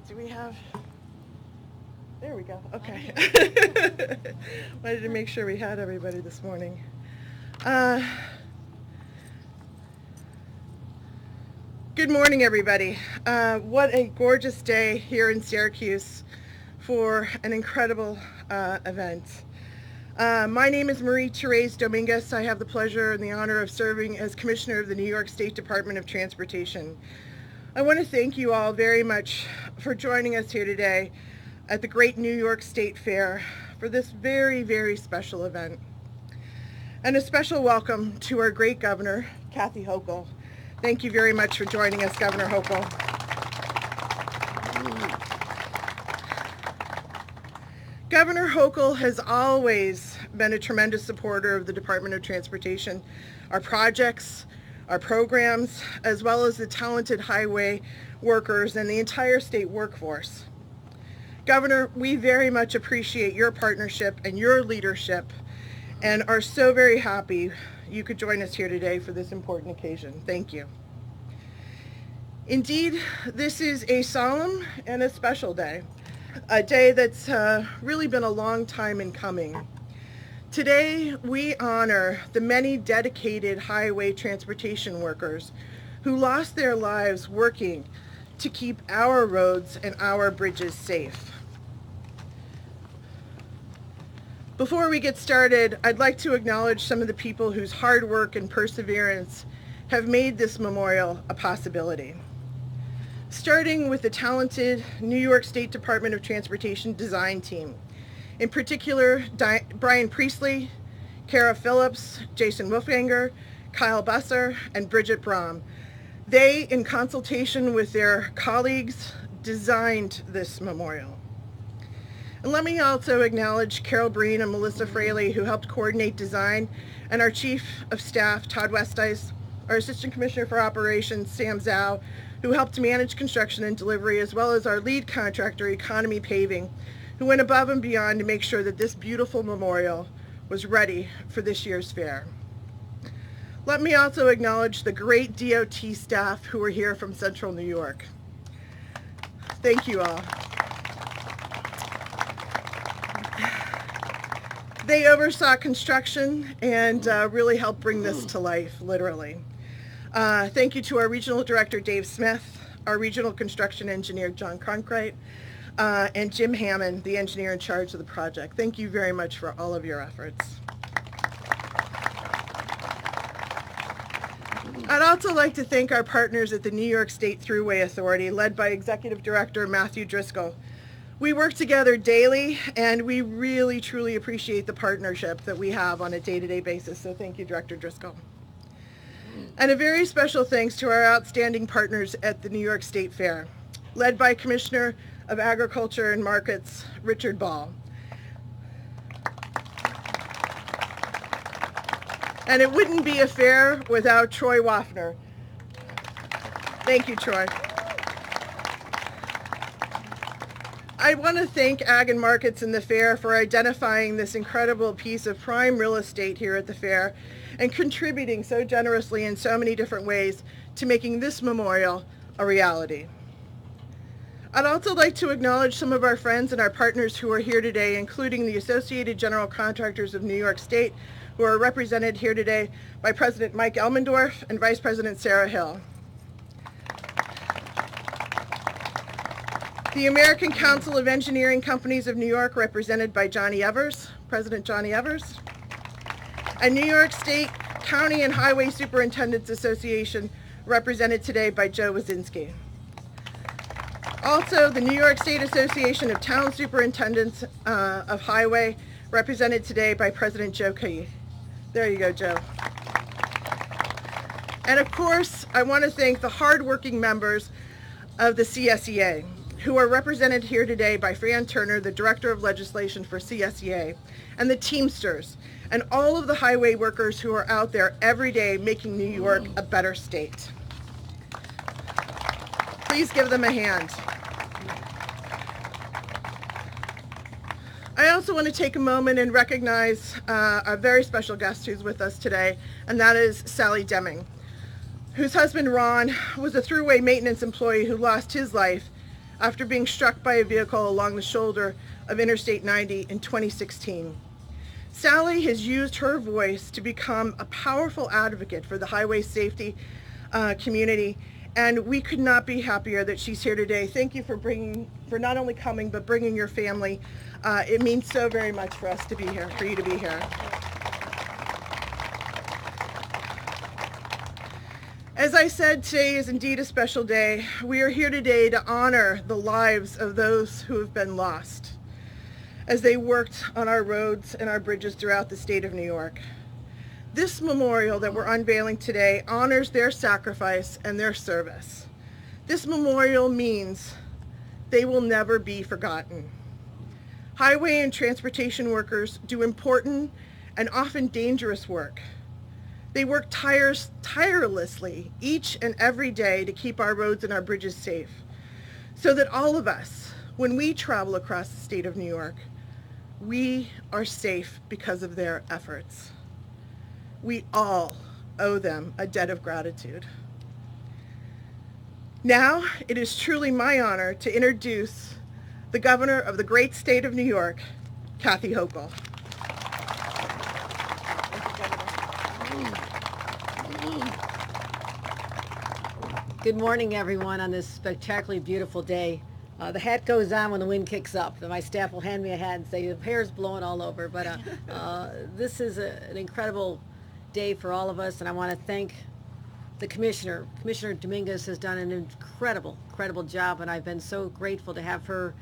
Do we have? There we go. Okay. Wanted to make sure we had everybody this morning. Good morning, everybody. What a gorgeous day here in Syracuse for an incredible event. My name is Marie-Therese Dominguez. I have the pleasure and the honor of serving as Commissioner of the New York State Department of Transportation. I want to thank you all very much for joining us here today at the Great New York State Fair for this very, very special event. And a special welcome to our great governor, Kathy Hochul. Thank you very much for joining us, Governor Hochul. Governor Hochul has always been a tremendous supporter of the Department of Transportation, our projects, our programs, as well as the talented highway workers and the entire state workforce. Governor, we very much appreciate your partnership and your leadership and are so very happy you could join us here today for this important occasion. Thank you. Indeed, this is a solemn and a special day, a day that's really been a long time in coming. Today, we honor the many dedicated highway transportation workers who lost their lives working to keep our roads and our bridges safe. Before we get started, I'd like to acknowledge some of the people whose hard work and perseverance have made this memorial a possibility. Starting with the talented New York State Department of Transportation design team. In particular, Brian Priestley, Kara Phillips, Jason Wolfganger, Kyle Busser, and Bridget Brom. They, in consultation with their colleagues, designed this memorial. And let me also acknowledge Carol Breen and Melissa Fraley, who helped coordinate design, and our Chief of Staff, Todd Westice, our Assistant Commissioner for Operations, Sam Zhao, who helped manage construction and delivery, as well as our lead contractor, Economy Paving, who went above and beyond to make sure that this beautiful memorial was ready for this year's fair. Let me also acknowledge the great DOT staff who are here from Central New York. Thank you all. They oversaw construction and really helped bring this to life, literally. Thank you to our Regional Director, Dave Smith, our Regional Construction Engineer, John Cronkrite, and Jim Hammond, the engineer in charge of the project. Thank you very much for all of your efforts. I'd also like to thank our partners at the New York State Thruway Authority, led by Executive Director Matthew Driscoll. We work together daily, and we really, truly appreciate the partnership that we have on a day-to-day basis, so thank you, Director Driscoll. And a very special thanks to our outstanding partners at the New York State Fair, led by Commissioner of Agriculture and Markets, Richard Ball. And it wouldn't be a fair without Troy Waffner. Thank you, Troy. I want to thank Ag and Markets and the fair for identifying this incredible piece of prime real estate here at the fair and contributing so generously in so many different ways to making this memorial a reality. I'd also like to acknowledge some of our friends and our partners who are here today, including the Associated General Contractors of New York State, who are represented here today by President Mike Elmendorf and Vice President Sarah Hill. The American Council of Engineering Companies of New York, represented by Johnny Evers, President Johnny Evers, and New York State County and Highway Superintendents Association, represented today by Joe Wazinski. Also, the New York State Association of Town Superintendents of Highway, represented today by President Joe Key. There you go, Joe. And of course, I want to thank the hardworking members of the CSEA, who are represented here today by Fran Turner, the Director of Legislation for CSEA, and the Teamsters, and all of the highway workers who are out there every day making New York a better state. Please give them a hand. I also want to take a moment and recognize a very special guest who's with us today, and that is Sally Deming, whose husband Ron was a Thruway maintenance employee who lost his life after being struck by a vehicle along the shoulder of Interstate 90 in 2016. Sally has used her voice to become a powerful advocate for the highway safety community, and we could not be happier that she's here today. Thank you for not only coming, but bringing your family. It means so very much for us to be here, for you to be here. As I said, today is indeed a special day. We are here today to honor the lives of those who have been lost as they worked on our roads and our bridges throughout the state of New York. This memorial that we're unveiling today honors their sacrifice and their service. This memorial means they will never be forgotten. Highway and transportation workers do important and often dangerous work. They work tirelessly each and every day to keep our roads and our bridges safe, so that all of us, when we travel across the state of New York, we are safe because of their efforts. We all owe them a debt of gratitude. Now, it is truly my honor to introduce the governor of the great state of New York, Kathy Hochul. Good morning, everyone, on this spectacularly beautiful day. The hat goes on when the wind kicks up. My staff will hand me a hat and say, the hair's blowing all over. But this is an incredible day for all of us, and I want to thank the commissioner. Commissioner Dominguez has done an incredible job, and I've been so grateful to have her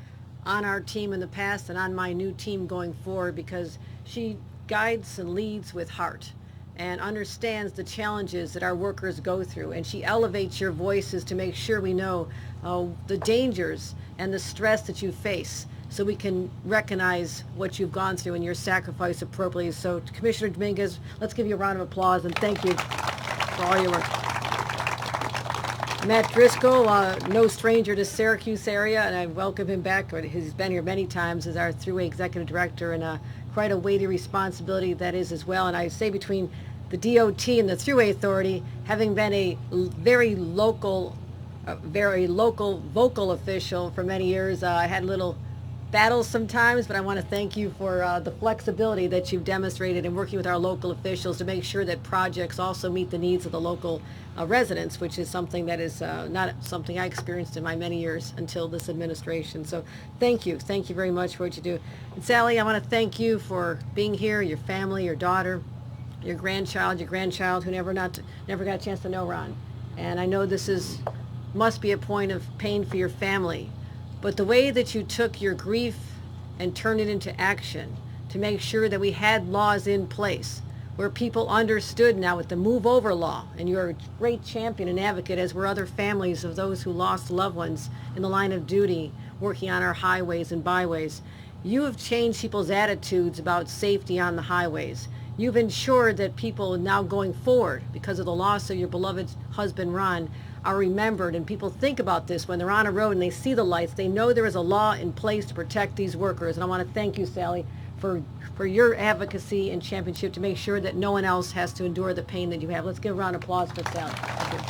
on our team in the past and on my new team going forward, because she guides and leads with heart and understands the challenges that our workers go through, and she elevates your voices to make sure we know the dangers and the stress that you face, so we can recognize what you've gone through and your sacrifice appropriately. So Commissioner Dominguez, let's give you a round of applause and thank you for all your work. Mattriscoll, no stranger to Syracuse area, and I welcome him back. He's been here many times as our Thruway Executive Director, and quite a weighty responsibility that is as well. And I say between the DOT and the Thruway Authority, having been a very local vocal official for many years, I had little battles sometimes, but I want to thank you for the flexibility that you've demonstrated in working with our local officials to make sure that projects also meet the needs of the local residents, which is something that is not something I experienced in my many years until this administration. So thank you very much for what you do. And Sally, I want to thank you for being here, your family, your daughter, your grandchild who never got a chance to know Ron. And I know this must be a point of pain for your family. But the way that you took your grief and turned it into action to make sure that we had laws in place where people understood now with the move over law, and you're a great champion and advocate, as were other families of those who lost loved ones in the line of duty working on our highways and byways. You have changed people's attitudes about safety on the highways. You've ensured that people now going forward, because of the loss of your beloved husband Ron, are remembered, and people think about this when they're on a road and they see the lights. They know there is a law in place to protect these workers. And I want to thank you, Sally, for your advocacy and championship to make sure that no one else has to endure the pain that you have. Let's give a round of applause for Sally. Thank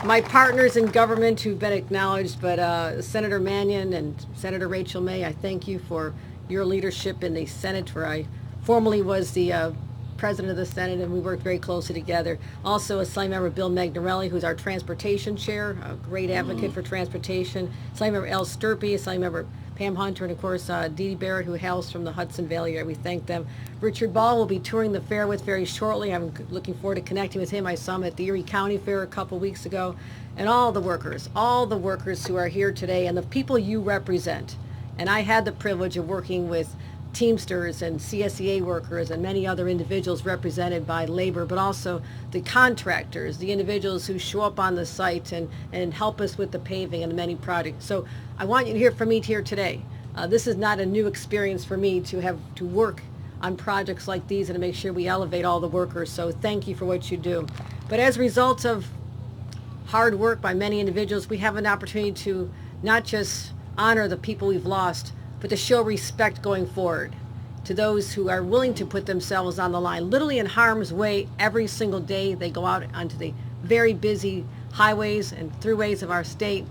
you. My partners in government who've been acknowledged, but Senator Mannion and Senator Rachel May, I thank you for your leadership in the Senate, where I formerly was the President of the Senate, and we worked very closely together. Also, Assembly Member Bill Magnarelli, who's our Transportation Chair, a great advocate for transportation. Assembly Member Al Sturpey, Assembly Member Pam Hunter, and of course Dee Dee Barrett, who hails from the Hudson Valley area. We thank them. Richard Ball will be touring the fair with very shortly. I'm looking forward to connecting with him. I saw him at the Erie County Fair a couple weeks ago. And all the workers who are here today, and the people you represent. And I had the privilege of working with Teamsters and CSEA workers and many other individuals represented by labor, but also the contractors, the individuals who show up on the site and help us with the paving and the many projects. So I want you to hear from me here today. This is not a new experience for me to have to work on projects like these and to make sure we elevate all the workers. So thank you for what you do. But as a result of hard work by many individuals, we have an opportunity to not just honor the people we've lost, but to show respect going forward to those who are willing to put themselves on the line, literally in harm's way every single day. They go out onto the very busy highways and throughways of our state.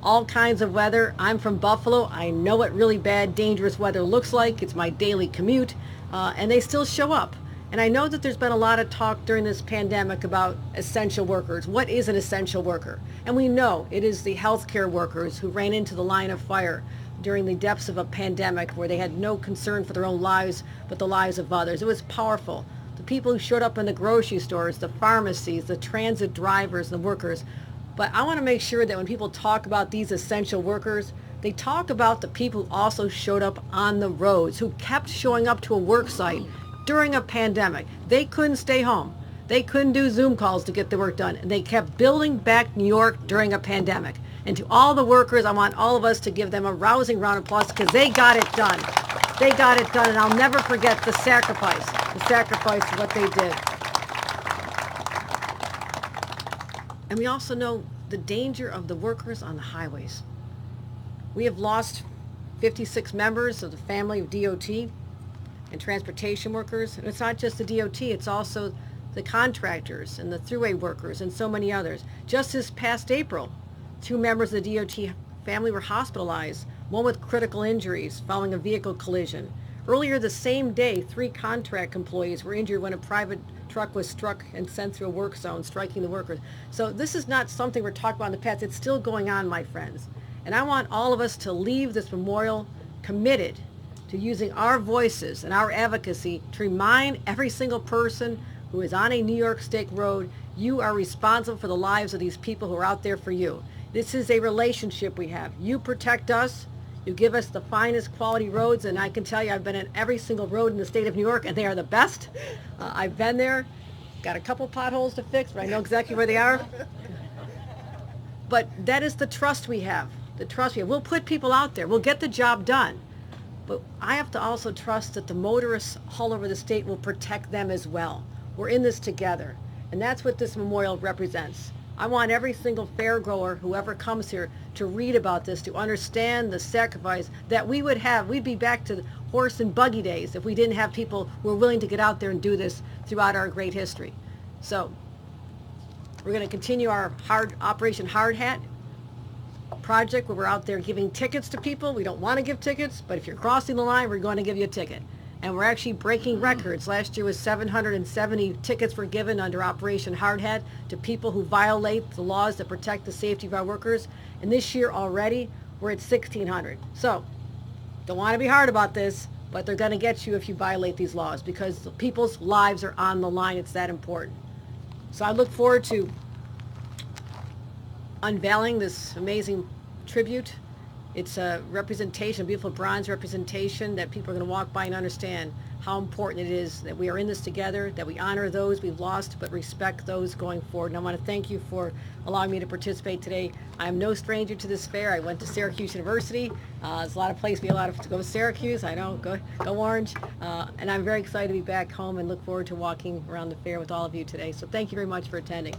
All kinds of weather. I'm from Buffalo. I know what really bad, dangerous weather looks like. It's my daily commute, and they still show up. And I know that there's been a lot of talk during this pandemic about essential workers. What is an essential worker? And we know it is the healthcare workers who ran into the line of fire during the depths of a pandemic where they had no concern for their own lives but the lives of others. It was powerful. The people who showed up in the grocery stores, the pharmacies, the transit drivers, the workers. But I want to make sure that when people talk about these essential workers, they talk about the people who also showed up on the roads, who kept showing up to a work site during a pandemic. They couldn't stay home. They couldn't do Zoom calls to get the work done. And they kept building back New York during a pandemic. And to all the workers, I want all of us to give them a rousing round of applause because they got it done. They got it done, and I'll never forget the sacrifice of what they did. And we also know the danger of the workers on the highways. We have lost 56 members of the family of DOT and transportation workers. And it's not just the DOT, it's also the contractors and the thruway workers and so many others. Just this past April, 2 members of the DOT family were hospitalized, one with critical injuries following a vehicle collision. Earlier the same day, 3 contract employees were injured when a private truck was struck and sent through a work zone, striking the workers. So this is not something we're talking about in the past. It's still going on, my friends. And I want all of us to leave this memorial committed to using our voices and our advocacy to remind every single person who is on a New York State road, you are responsible for the lives of these people who are out there for you. This is a relationship we have. You protect us. You give us the finest quality roads, and I can tell you I've been in every single road in the state of New York, and they are the best. I've been there, got a couple potholes to fix, but I know exactly where they are. But that is the trust we have, the trust we have. We'll put people out there. We'll get the job done. But I have to also trust that the motorists all over the state will protect them as well. We're in this together, and that's what this memorial represents. I want every single fairgoer, whoever comes here, to read about this, to understand the sacrifice that we would have. We'd be back to the horse and buggy days if we didn't have people who are willing to get out there and do this throughout our great history. So we're going to continue our Operation Hard Hat project where we're out there giving tickets to people. We don't want to give tickets, but if you're crossing the line, we're going to give you a ticket. And we're actually breaking records. Last year was 770 tickets were given under Operation Hard Hat to people who violate the laws that protect the safety of our workers. And this year already, we're at 1,600. So, don't want to be hard about this, but they're going to get you if you violate these laws because the people's lives are on the line. It's that important. So I look forward to unveiling this amazing tribute. It's a representation, a beautiful bronze representation that people are going to walk by and understand how important it is that we are in this together, that we honor those we've lost, but respect those going forward. And I want to thank you for allowing me to participate today. I am no stranger to this fair. I went to Syracuse University. There's a lot of places to go to Syracuse. I know, go Orange. And I'm very excited to be back home and look forward to walking around the fair with all of you today. So thank you very much for attending.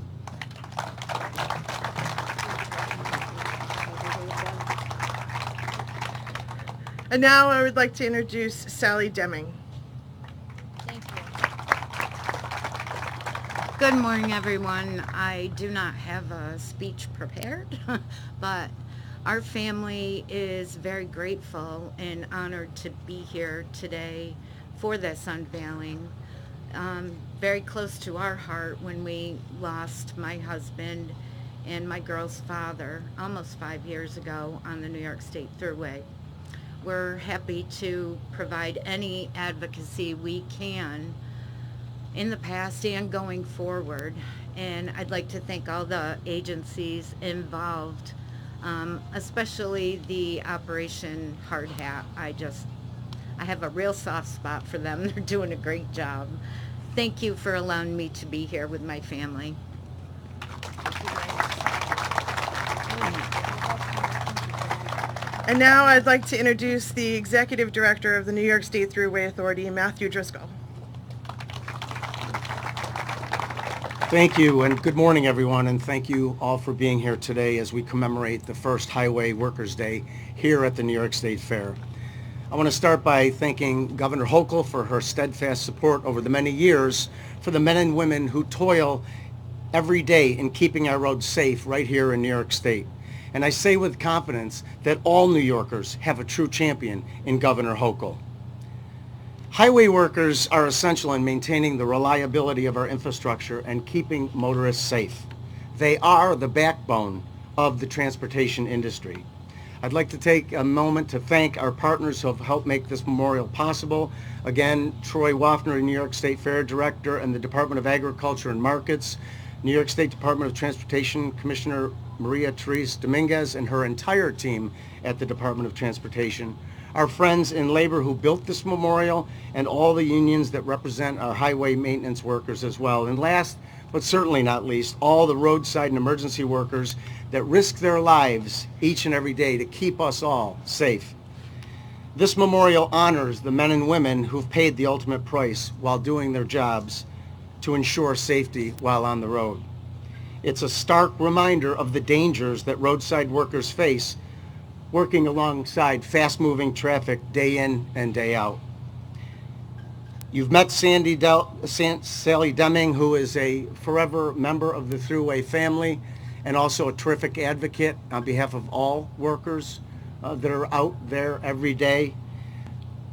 And now I would like to introduce Sally Deming. Thank you. Good morning, everyone. I do not have a speech prepared, but our family is very grateful and honored to be here today for this unveiling. Very close to our heart when we lost my husband and my girl's father almost 5 years ago on the New York State Thruway. We're happy to provide any advocacy we can in the past and going forward. And I'd like to thank all the agencies involved, especially the Operation Hard Hat. I have a real soft spot for them. They're doing a great job. Thank you for allowing me to be here with my family. And now I'd like to introduce the Executive Director of the New York State Thruway Authority, Mattriscoll. Thank you, and good morning, everyone, and thank you all for being here today as we commemorate the first Highway Workers' Day here at the New York State Fair. I want to start by thanking Governor Hochul for her steadfast support over the many years for the men and women who toil every day in keeping our roads safe right here in New York State. And I say with confidence that all New Yorkers have a true champion in Governor Hochul. Highway workers are essential in maintaining the reliability of our infrastructure and keeping motorists safe. They are the backbone of the transportation industry. I'd like to take a moment to thank our partners who have helped make this memorial possible. Again, Troy Waffner, New York State Fair Director, and the Department of Agriculture and Markets, New York State Department of Transportation Commissioner Maria Therese Dominguez and her entire team at the Department of Transportation, our friends in labor who built this memorial, and all the unions that represent our highway maintenance workers as well. And last, but certainly not least, all the roadside and emergency workers that risk their lives each and every day to keep us all safe. This memorial honors the men and women who've paid the ultimate price while doing their jobs to ensure safety while on the road. It's a stark reminder of the dangers that roadside workers face working alongside fast-moving traffic day in and day out. You've met Sally Deming, who is a forever member of the Thruway family and also a terrific advocate on behalf of all workers that are out there every day.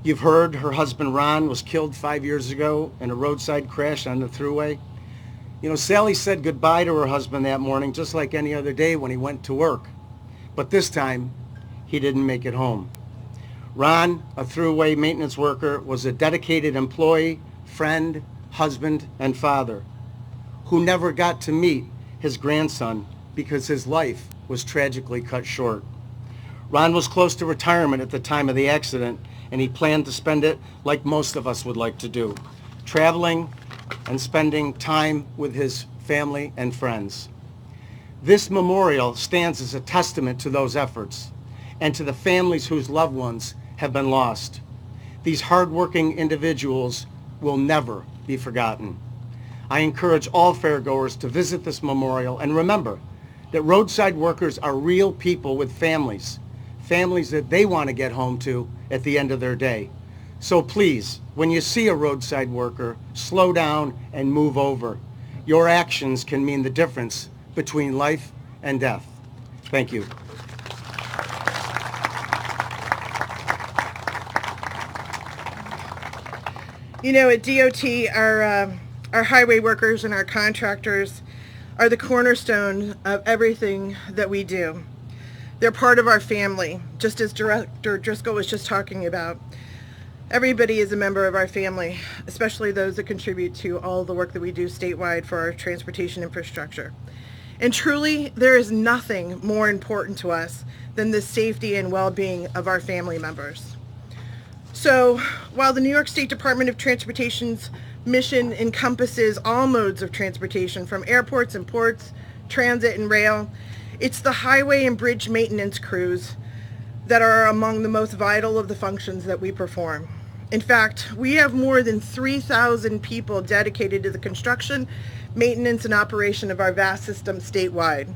You've heard her husband Ron was killed 5 years ago in a roadside crash on the Thruway. You know, Sally said goodbye to her husband that morning just like any other day when he went to work. But this time, he didn't make it home. Ron, a Thruway maintenance worker, was a dedicated employee, friend, husband, and father who never got to meet his grandson because his life was tragically cut short. Ron was close to retirement at the time of the accident, and he planned to spend it like most of us would like to do, traveling and spending time with his family and friends. This memorial stands as a testament to those efforts and to the families whose loved ones have been lost. These hardworking individuals will never be forgotten. I encourage all fairgoers to visit this memorial and remember that roadside workers are real people with families that they want to get home to at the end of their day. So please, when you see a roadside worker, slow down and move over. Your actions can mean the difference between life and death. Thank you. You know, at DOT, our highway workers and our contractors are the cornerstone of everything that we do. They're part of our family, just as Director Driscoll was just talking about. Everybody is a member of our family, especially those that contribute to all the work that we do statewide for our transportation infrastructure. And truly, there is nothing more important to us than the safety and well-being of our family members. So, while the New York State Department of Transportation's mission encompasses all modes of transportation, from airports and ports, transit and rail, it's the highway and bridge maintenance crews that are among the most vital of the functions that we perform. In fact, we have more than 3,000 people dedicated to the construction, maintenance, and operation of our vast system statewide.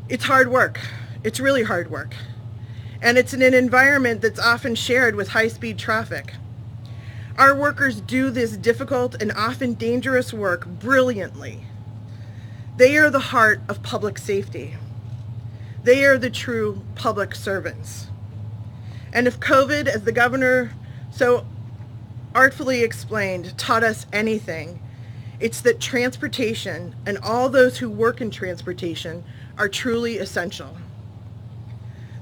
It's hard work. It's really hard work. And it's in an environment that's often shared with high-speed traffic. Our workers do this difficult and often dangerous work brilliantly. They are the heart of public safety. They are the true public servants. And if COVID, as the governor so artfully explained, taught us anything, it's that transportation and all those who work in transportation are truly essential.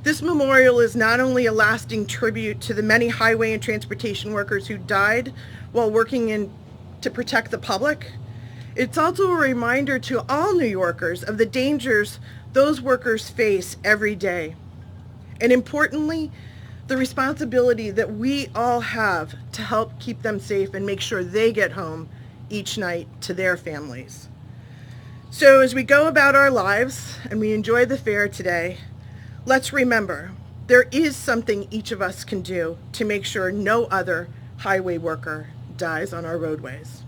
This memorial is not only a lasting tribute to the many highway and transportation workers who died while working to protect the public, it's also a reminder to all New Yorkers of the dangers those workers face every day. And importantly, the responsibility that we all have to help keep them safe and make sure they get home each night to their families. So as we go about our lives and we enjoy the fair today, let's remember there is something each of us can do to make sure no other highway worker dies on our roadways.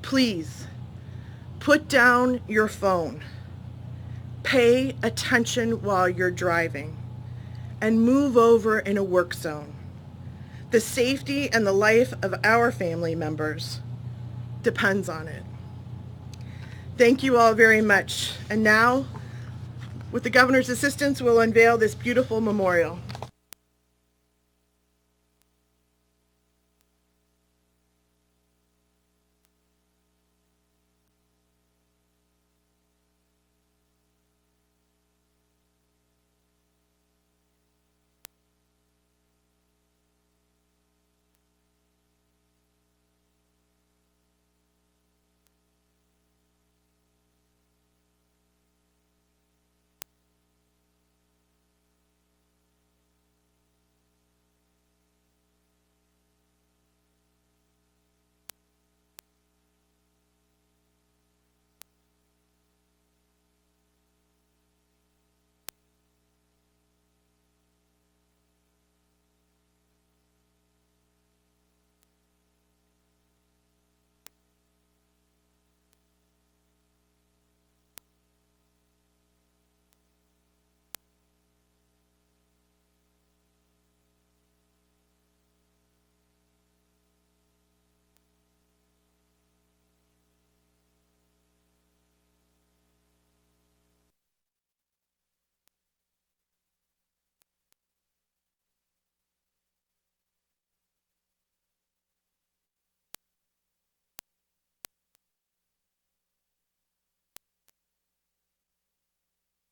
Please, put down your phone. Pay attention while you're driving and move over in a work zone. The safety and the life of our family members depends on it. Thank you all very much. And now, with the governor's assistance, we'll unveil this beautiful memorial.